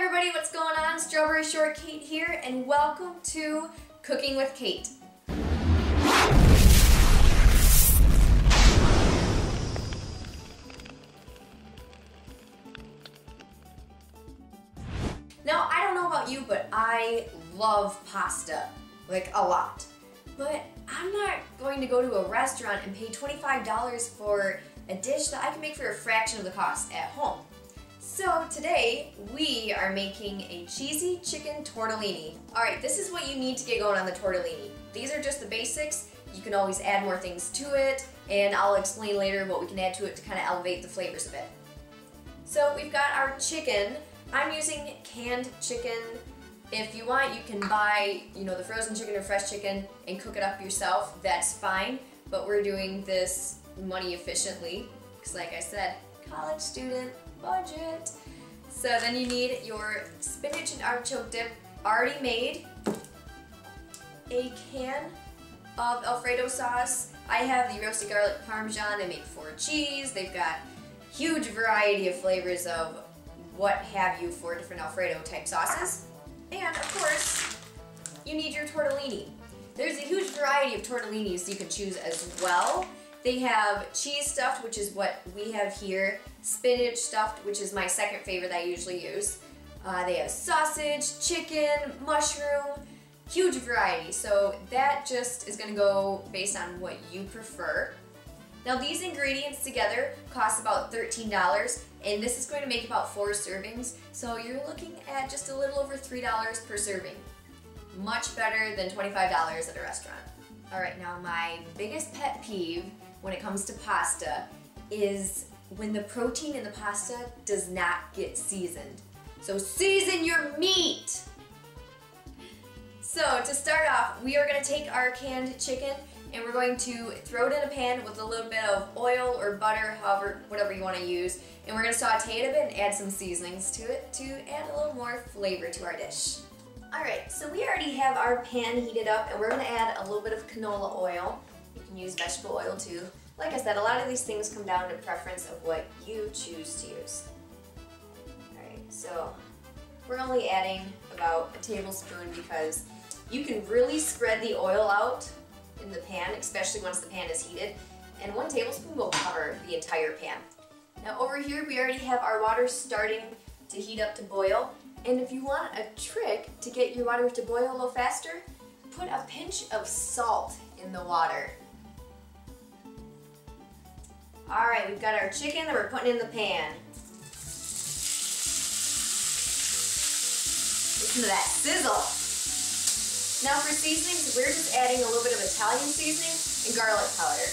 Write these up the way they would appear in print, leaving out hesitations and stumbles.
everybody, what's going on? Strawberry Short Kate here, and welcome to Cooking with Kate. Now, I don't know about you, but I love pasta, like a lot. But I'm not going to go to a restaurant and pay $25 for a dish that I can make for a fraction of the cost at home. So today, we are making a cheesy chicken tortellini. Alright, this is what you need to get going on the tortellini. These are just the basics. You can always add more things to it, and I'll explain later what we can add to it to kind of elevate the flavors a bit. So we've got our chicken. I'm using canned chicken. If you want, you can buy, the frozen chicken or fresh chicken and cook it up yourself. That's fine, but we're doing this money efficiently because, like I said, college student budget. So then you need your spinach and artichoke dip already made, a can of Alfredo sauce. I have the roasted garlic parmesan they make for cheese. They've got huge variety of flavors of what have you for different Alfredo type sauces. And of course, you need your tortellini. There's a huge variety of tortellinis you can choose as well. They have cheese stuffed, which is what we have here, spinach stuffed, which is my second favorite that I usually use. They have sausage, chicken, mushroom, huge variety. So that just is going to go based on what you prefer. Now these ingredients together cost about $13, and this is going to make about 4 servings. So you're looking at just a little over $3 per serving. Much better than $25 at a restaurant. Alright, now my biggest pet peeve when it comes to pasta is when the protein in the pasta does not get seasoned. So season your meat! So to start off, we are going to take our canned chicken and we're going to throw it in a pan with a little bit of oil or butter, whatever you want to use, and we're going to saute it a bit and add some seasonings to it to add a little more flavor to our dish. Alright, so we already have our pan heated up and we're going to add a little bit of canola oil. You can use vegetable oil too. Like I said, a lot of these things come down to preference of what you choose to use. Alright, so we're only adding about a tablespoon because you can really spread the oil out in the pan, especially once the pan is heated, and 1 tablespoon will cover the entire pan. Now over here we already have our water starting to heat up to boil, and if you want a trick to get your water to boil a little faster, put a pinch of salt in the water. Alright, we've got our chicken that we're putting in the pan. Listen to that sizzle! Now for seasonings, we're just adding a little bit of Italian seasoning and garlic powder.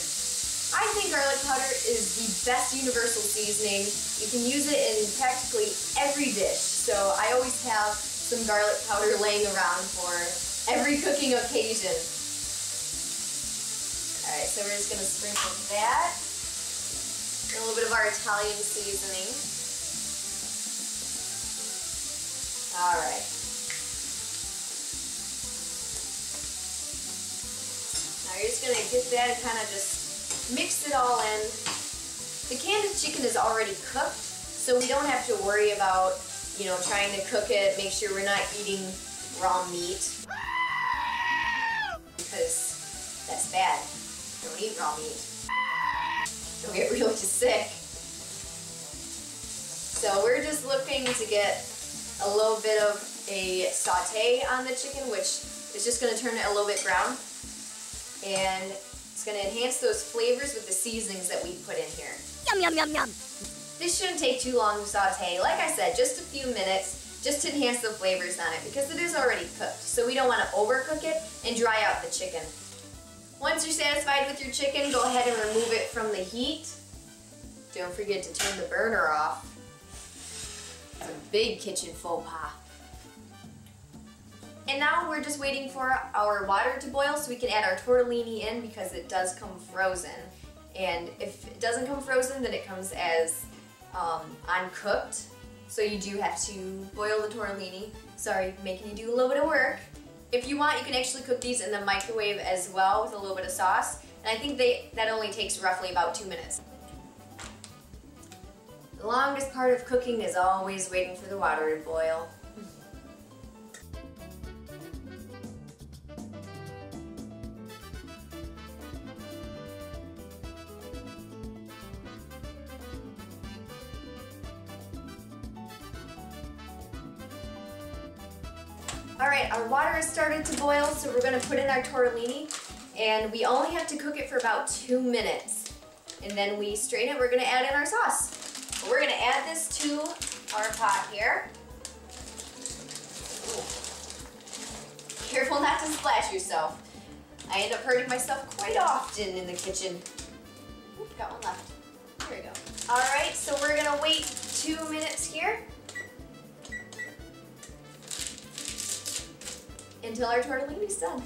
I think garlic powder is the best universal seasoning. You can use it in practically every dish. So I always have some garlic powder laying around for every cooking occasion. Alright, so we're just going to sprinkle that. And a little bit of our Italian seasoning. Alright. Now you're just going to get that and kind of just mix it all in. The canned chicken is already cooked, so we don't have to worry about, trying to cook it, make sure we're not eating raw meat. Because that's bad. Don't eat raw meat. You'll get really sick. So we're just looking to get a little bit of a saute on the chicken, which is just going to turn it a little bit brown. And it's going to enhance those flavors with the seasonings that we put in here. Yum, yum, yum, yum. This shouldn't take too long to saute. Like I said, just a few minutes, just to enhance the flavors on it, because it is already cooked. So we don't want to overcook it and dry out the chicken. Once you're satisfied with your chicken, go ahead and remove it from the heat. Don't forget to turn the burner off. It's a big kitchen faux pas. And now we're just waiting for our water to boil so we can add our tortellini in because it does come frozen. And if it doesn't come frozen, then it comes as uncooked. So you do have to boil the tortellini. Sorry, making you do a little bit of work. If you want, you can actually cook these in the microwave as well with a little bit of sauce. And I think that only takes roughly about 2 minutes. The longest part of cooking is always waiting for the water to boil. Alright, our water has started to boil, so we're going to put in our tortellini, and we only have to cook it for about 2 minutes. And then we strain it, we're going to add in our sauce. We're going to add this to our pot here. Ooh. Careful not to splash yourself. I end up hurting myself quite often in the kitchen. Ooh, got one left. There we go. Alright, so we're going to wait 2 minutes here until our tortellini's done.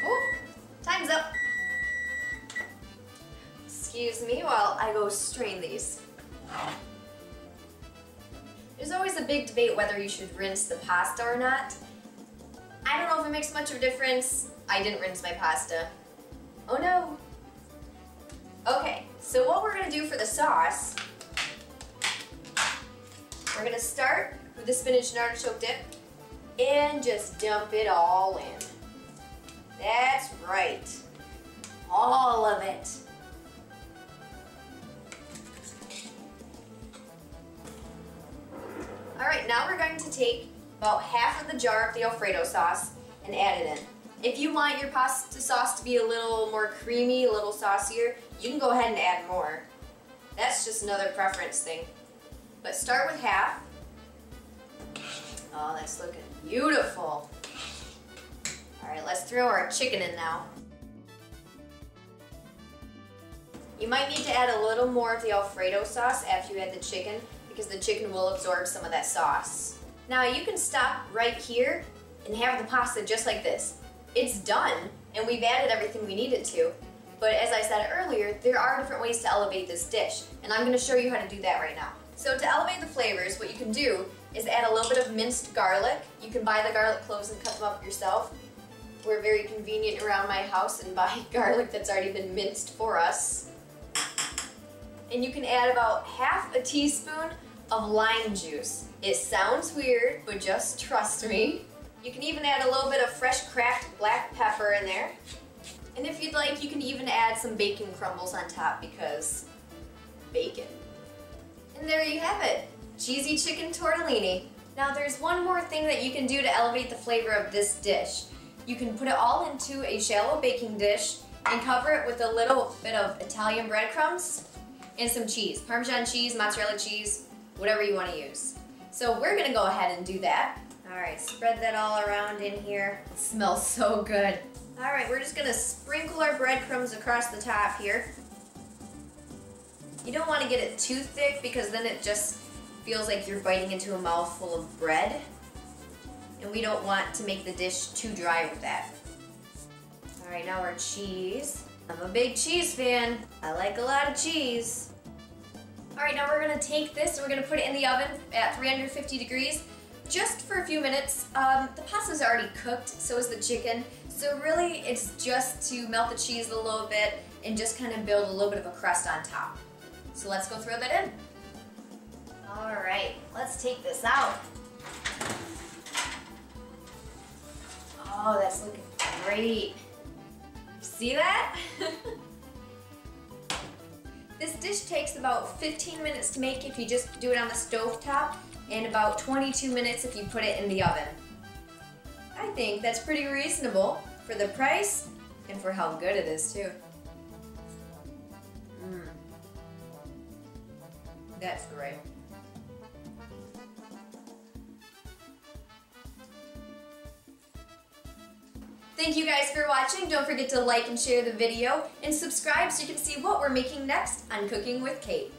Oh, time's up. Excuse me while I go strain these. There's always a big debate whether you should rinse the pasta or not. I don't know if it makes much of a difference. I didn't rinse my pasta. Oh no. Okay, so what we're gonna do for the sauce, we're gonna start with the spinach and artichoke dip and just dump it all in. That's right. All of it. Alright, now we're going to take about half of the jar of the Alfredo sauce and add it in. If you want your pasta sauce to be a little more creamy, a little saucier, you can go ahead and add more. That's just another preference thing. But start with half. Oh, that's looking beautiful. Alright, let's throw our chicken in now. You might need to add a little more of the Alfredo sauce after you add the chicken, because the chicken will absorb some of that sauce. Now you can stop right here and have the pasta just like this. It's done, and we've added everything we needed to. But as I said earlier, there are different ways to elevate this dish, and I'm going to show you how to do that right now. So to elevate the flavors, what you can do is add a little bit of minced garlic. You can buy the garlic cloves and cut them up yourself. We're very convenient around my house and buy garlic that's already been minced for us. And you can add about half a teaspoon of lime juice. It sounds weird, but just trust me. You can even add a little bit of fresh cracked black pepper in there. And if you'd like, you can even add some bacon crumbles on top, because bacon. And there you have it, cheesy chicken tortellini. Now there's one more thing that you can do to elevate the flavor of this dish. You can put it all into a shallow baking dish and cover it with a little bit of Italian breadcrumbs and some cheese. Parmesan cheese, mozzarella cheese, whatever you want to use. So we're gonna go ahead and do that. Alright, spread that all around in here. It smells so good. Alright, we're just gonna sprinkle our breadcrumbs across the top here. You don't want to get it too thick, because then it just feels like you're biting into a mouthful of bread. And we don't want to make the dish too dry with that. Alright, now our cheese. I'm a big cheese fan. I like a lot of cheese. Alright, now we're going to take this and we're going to put it in the oven at 350 degrees just for a few minutes. The pasta's already cooked, so is the chicken. So really, it's just to melt the cheese a little bit and just kind of build a little bit of a crust on top. So let's go throw that in. Alright, let's take this out. Oh, that's looking great. See that? This dish takes about 15 minutes to make if you just do it on the stove top, and about 22 minutes if you put it in the oven. I think that's pretty reasonable for the price and for how good it is too. That's great. Thank you guys for watching. Don't forget to like and share the video and subscribe so you can see what we're making next on Cooking with Kate.